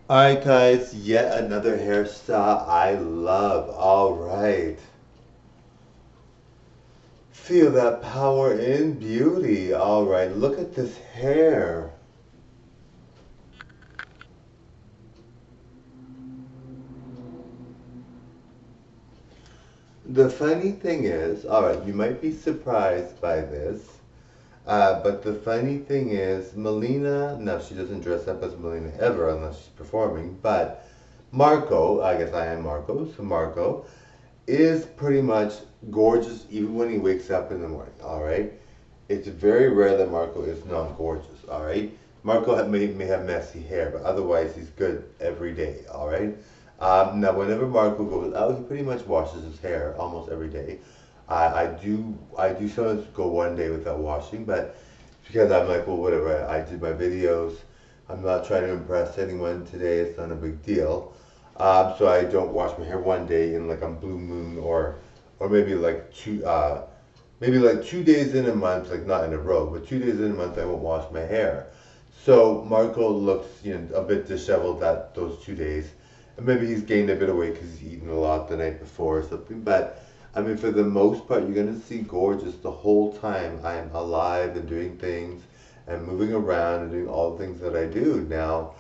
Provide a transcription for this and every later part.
Alright guys, yet another hairstyle I love. Alright. Feel that power in beauty. Alright, look at this hair. The funny thing is, alright, you might be surprised by this, but the funny thing is, Mileena, no, she doesn't dress up as Mileena ever unless she's performing, but Marco, I guess I am Marco, so Marco, is pretty much gorgeous even when he wakes up in the morning, alright? It's very rare that Marco is not gorgeous, alright? Marco may have messy hair, but otherwise he's good every day, alright? Now, whenever Marco goes out, he pretty much washes his hair almost every day. I do sometimes go one day without washing, but because I'm like, well, whatever, I did my videos. I'm not trying to impress anyone today, it's not a big deal. So I don't wash my hair one day in like a blue moon or maybe like 2 days in a month, like not in a row, but 2 days in a month I won't wash my hair. So Marco looks, a bit disheveled that those 2 days, and maybe he's gained a bit of weight because he's eaten a lot the night before or something. But I mean, for the most part, you're gonna see gorgeous the whole time I'm alive and doing things and moving around and doing all the things that I do. Now,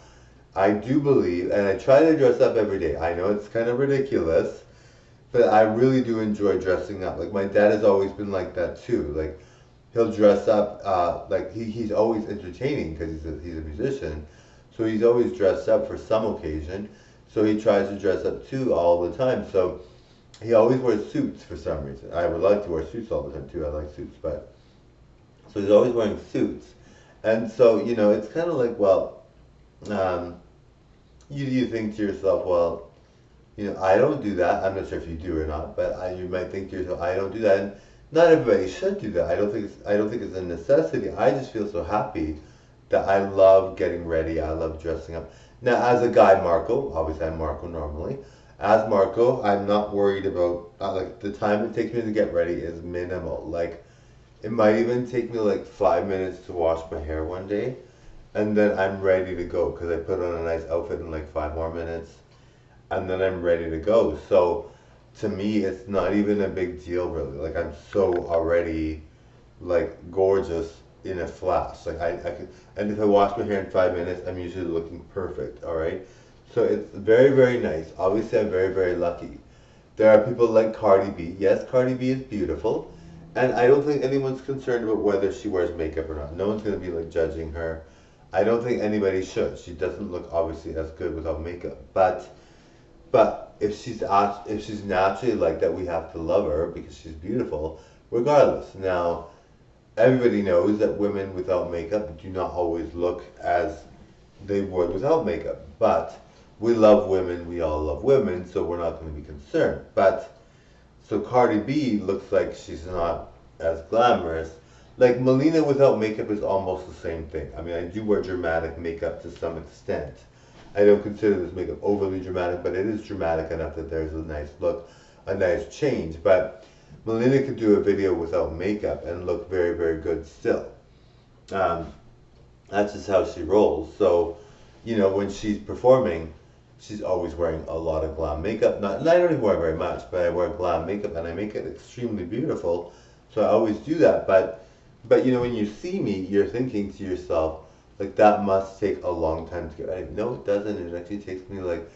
I do believe, and I try to dress up every day. I know it's kind of ridiculous, but I really do enjoy dressing up. Like my dad has always been like that too. Like he'll dress up, like he's always entertaining because he's a musician, so he's always dressed up for some occasion. So he tries to dress up too all the time. So he always wears suits for some reason. I would like to wear suits all the time too. I like suits, but so he's always wearing suits, and so it's kind of like, well, um, you think to yourself, well, I don't do that. I'm not sure if you do or not, but you might think to yourself, I don't do that. And not everybody should do that. I don't think it's a necessity. I just feel so happy that I love getting ready. I love dressing up. Now, as a guy, Marco, obviously I'm Marco normally. As Marco, I'm not worried about like the time it takes me to get ready is minimal. Like it might even take me like 5 minutes to wash my hair one day, and then I'm ready to go because I put on a nice outfit in like 5 more minutes and then I'm ready to go. So to me, it's not even a big deal really. Like I'm so already like gorgeous in a flash. Like I could, and if I wash my hair in 5 minutes, I'm usually looking perfect. All right. So it's very, very nice. Obviously, I'm very, very lucky. There are people like Cardi B. Yes, Cardi B is beautiful. And I don't think anyone's concerned about whether she wears makeup or not. No one's going to be like judging her. I don't think anybody should. She doesn't look obviously as good without makeup. But if she's naturally like that, we have to love her because she's beautiful, regardless. Now, everybody knows that women without makeup do not always look as they would without makeup. But we love women. We all love women, so we're not going to be concerned. But so Cardi B looks like she's not as glamorous. Like Mileena without makeup is almost the same thing. I mean, I do wear dramatic makeup to some extent. I don't consider this makeup overly dramatic, but it is dramatic enough that there's a nice look, a nice change. But Mileena could do a video without makeup and look very, very good still. Um, that's just how she rolls. So, when she's performing, she's always wearing a lot of glam makeup. Not, and I don't even wear very much, but I wear glam makeup and I make it extremely beautiful. So I always do that. But when you see me, you're thinking to yourself, like that must take a long time to get ready. No, it doesn't. It actually takes me like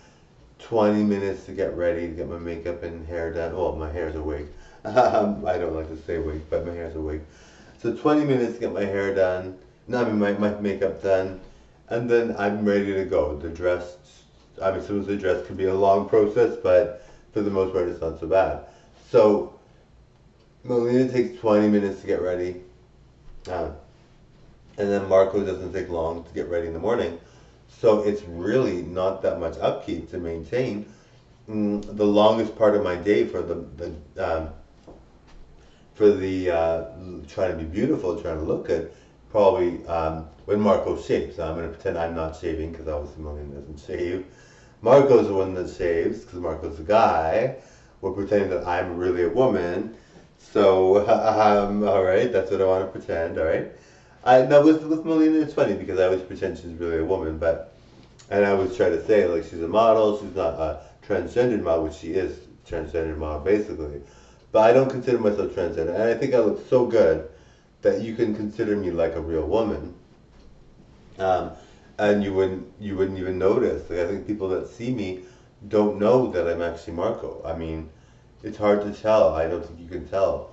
20 minutes to get ready, to get my makeup and hair done. Well, my hair's a wig. I don't like to say wig, but my hair's a wig. So 20 minutes to get my hair done. No, I mean my makeup done, and then I'm ready to go. The dress, I mean, sometimes the dress can be a long process, but for the most part, it's not so bad. So Melina takes 20 minutes to get ready, uh, and then Marco doesn't take long to get ready in the morning. So it's really not that much upkeep to maintain. The longest part of my day for the trying to be beautiful, trying to look good, probably when Marco shaves. So I'm going to pretend I'm not shaving because obviously Melina doesn't shave. Marco's the one that shaves because Marco's the guy. We're pretending that I'm really a woman. So, all right, that's what I want to pretend. All right. Now with Melina, it's funny because I always pretend she's really a woman, but And I always try to say, like, she's a model, she's not a transgendered model, which she is transgendered model basically. But I don't consider myself transgender, and I think I look so good that you can consider me like a real woman, um, and you wouldn't even notice. Like, I think people that see me don't know that I'm actually Marco. I mean, it's hard to tell. I don't think you can tell.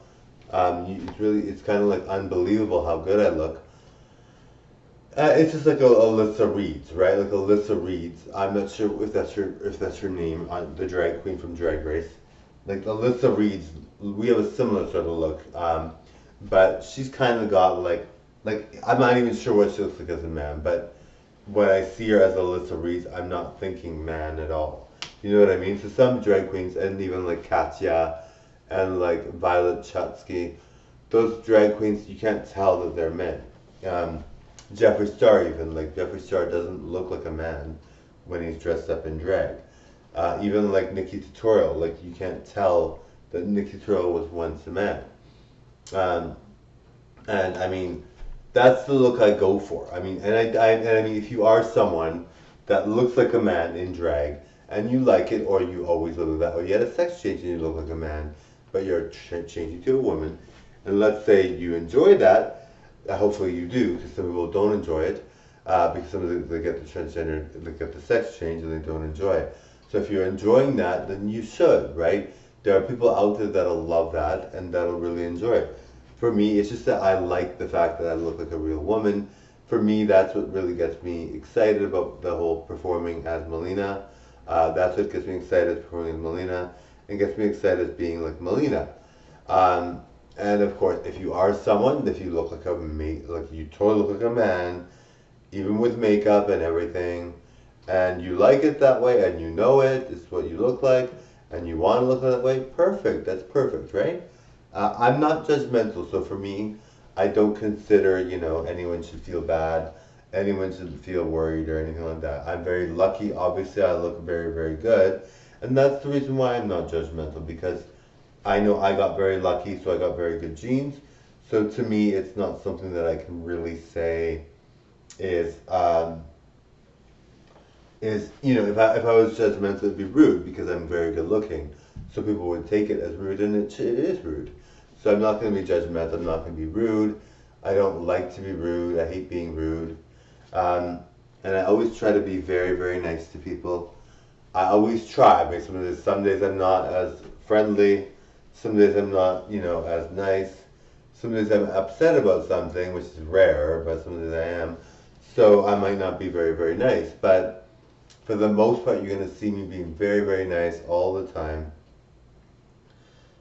It's kind of like unbelievable how good I look. It's just like Alyssa Reeds, right? Like Alyssa Reeds. I'm not sure if that's her name, the drag queen from Drag Race. Like Alyssa Reeds, we have a similar sort of look, but she's kind of got like I'm not even sure what she looks like as a man, but when I see her as Alyssa Reeds, I'm not thinking man at all. You know what I mean? So some drag queens, and even like Katya and like Violet Chachki, those drag queens, you can't tell that they're men. Um, Jeffree Star even, like Jeffree Star doesn't look like a man when he's dressed up in drag. Even like Nikki Tutorial, like you can't tell that Nikki Tutorial was once a man. Um, and I mean, that's the look I go for. I mean, and I mean, if you are someone that looks like a man in drag and you like it, or you always look like that, or you had a sex change and you look like a man, but you're changing to a woman, and let's say you enjoy that, hopefully you do, because some people don't enjoy it, because some of them, they get the transgender, they get the sex change and they don't enjoy it. So if you're enjoying that, then you should, right? There are people out there that'll love that and that'll really enjoy it. For me, it's just that I like the fact that I look like a real woman. For me, that's what really gets me excited about the whole performing as Mileena. That's what gets me excited performing as Mileena, and gets me excited as being like Mileena. Um, and of course, if you are someone, if you look like like you totally look like a man, even with makeup and everything, and you like it that way, and you know it's what you look like, and you want to look that way, perfect. That's perfect, right? I'm not judgmental, so for me, I don't consider, anyone should feel bad, anyone should feel worried or anything like that. I'm very lucky. Obviously, I look very, very good, and that's the reason why I'm not judgmental, because I know I got very lucky, so I got very good genes. So to me, it's not something that I can really say is if I was judgmental, it'd be rude because I'm very good looking. So people would take it as rude, and it is rude. So I'm not going to be judgmental. I'm not going to be rude. I don't like to be rude. I hate being rude. Um, and I always try to be very, very nice to people. I always try. But some days I'm not as friendly. Some days I'm not, as nice. Some days I'm upset about something, which is rare, but some days I am. So I might not be very, very nice. But for the most part, you're going to see me being very, very nice all the time.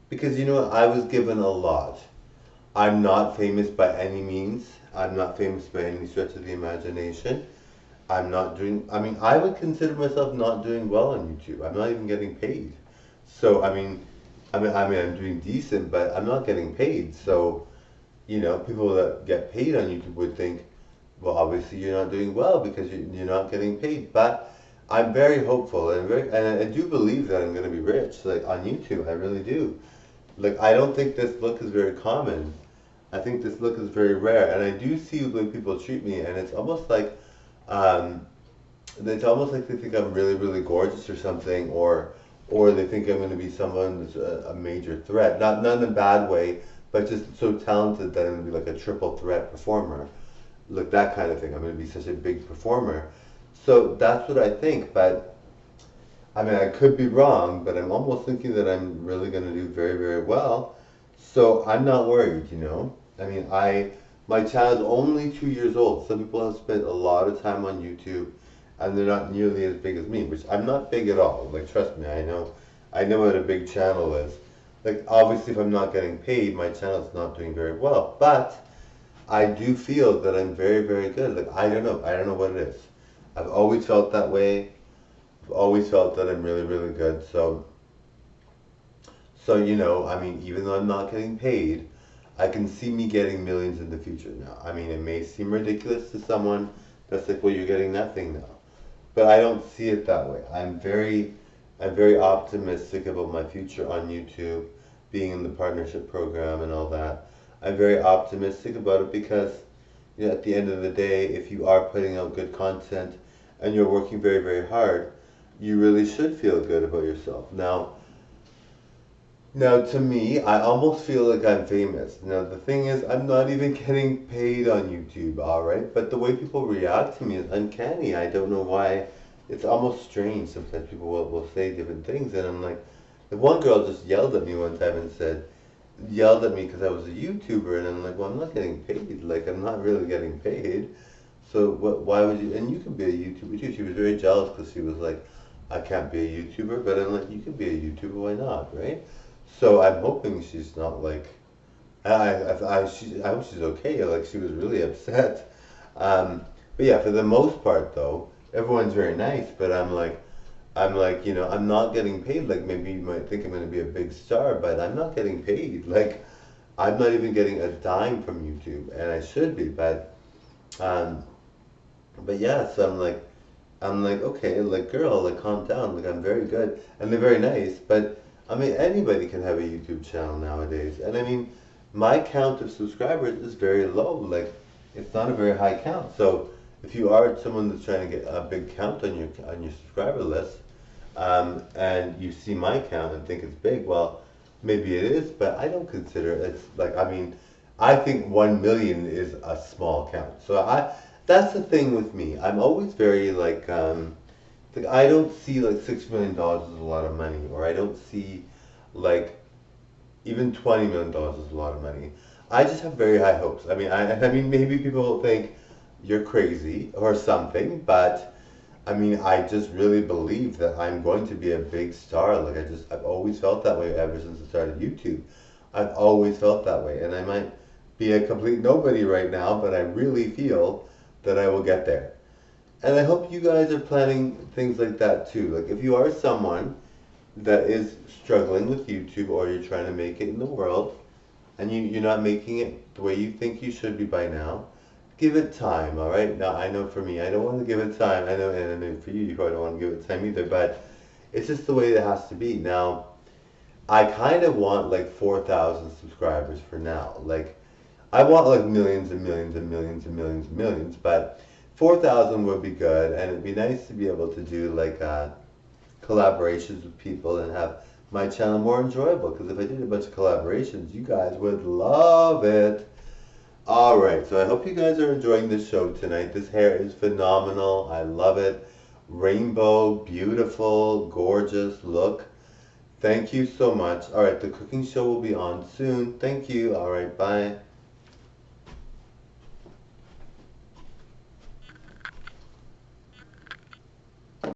Because I was given a lot. I'm not famous by any means. I'm not famous by any stretch of the imagination. I would consider myself not doing well on YouTube. I'm not even getting paid. So, I'm doing decent, but I'm not getting paid. So, people that get paid on YouTube would think, well, obviously you're not doing well because you're not getting paid. But I'm very hopeful, and I do believe that I'm going to be rich, like on YouTube. I really do. Like, I don't think this look is very common. I think this look is very rare, and I do see the way people treat me, and um, it's almost like they think I'm really, really gorgeous or something, or they think I'm going to be someone that's a major threat. Not in a bad way, but just so talented that I'm going to be like a triple threat performer, like that kind of thing. I'm going to be such a big performer. So that's what I think, but I could be wrong, but I'm almost thinking that I'm really going to do very, very well. So I'm not worried. My channel is only 2 years old. Some people have spent a lot of time on YouTube, and they're not nearly as big as me, which I'm not big at all. Like, trust me, I know what a big channel is. Like, obviously, if I'm not getting paid, my channel is not doing very well. But I do feel that I'm very, very good. Like, I don't know what it is. I've always felt that way. I've always felt that I'm really, really good. So even though I'm not getting paid, I can see me getting millions in the future now. It may seem ridiculous to someone that's like, well, you're getting nothing now. But I don't see it that way. I'm very optimistic about my future on YouTube, being in the partnership program and all that. I'm very optimistic about it because, at the end of the day, if you are putting out good content and you're working very, very hard, you really should feel good about yourself. Now, to me, I almost feel like I'm famous. Now, the thing is, I'm not even getting paid on YouTube, alright? But the way people react to me is uncanny. I don't know why. It's almost strange. Sometimes people will say different things, and I'm like, the one girl just yelled at me one time and yelled at me because I was a YouTuber, and I'm like, well, I'm not getting paid. Like, I'm not really getting paid. So, why would you? And you can be a YouTuber too. She was very jealous because she was like, I can't be a YouTuber, but I'm like, you can be a YouTuber, why not, right? So I'm hoping she's not like, I hope she's okay. Like she was really upset. Um, but yeah, for the most part though, everyone's very nice. But I'm like, I'm not getting paid. Like maybe you might think I'm going to be a big star, but I'm not getting paid. Like I'm not even getting a dime from YouTube, and I should be. Um, but yeah, so I'm like, okay, like girl, like calm down, like I'm very good, and they're very nice, but I mean anybody can have a YouTube channel nowadays, and I mean my count of subscribers is very low, like it's not a very high count. So if you are someone that's trying to get a big count on your subscriber list, and you see my count and think it's big, well, maybe it is, but I don't consider it's like I mean, I think 1 million is a small count. So that's the thing with me. I'm always very like I don't see like $6 million as a lot of money, or I don't see like even $20 million is a lot of money. I just have very high hopes. I mean, maybe people will think you're crazy or something, but I mean, I just really believe that I'm going to be a big star. Like I've always felt that way ever since I started YouTube. I've always felt that way, and I might be a complete nobody right now, but I really feel that I will get there. And I hope you guys are planning things like that too. Like if you are someone that is struggling with YouTube, or you're trying to make it in the world and you're not making it the way you think you should be by now, give it time, all right? Now, I know for me, I don't want to give it time. I know, and I know for you, you probably don't want to give it time either, but it's just the way it has to be. Now, I kind of want like 4,000 subscribers for now. Like, I want like millions and millions and millions and millions and millions, but 4,000 would be good, and it'd be nice to be able to do like collaborations with people and have my channel more enjoyable. Because if I did a bunch of collaborations, you guys would love it. All right, so I hope you guys are enjoying this show tonight. This hair is phenomenal. I love it. Rainbow, beautiful, gorgeous look. Thank you so much. All right, the cooking show will be on soon. Thank you. All right, bye.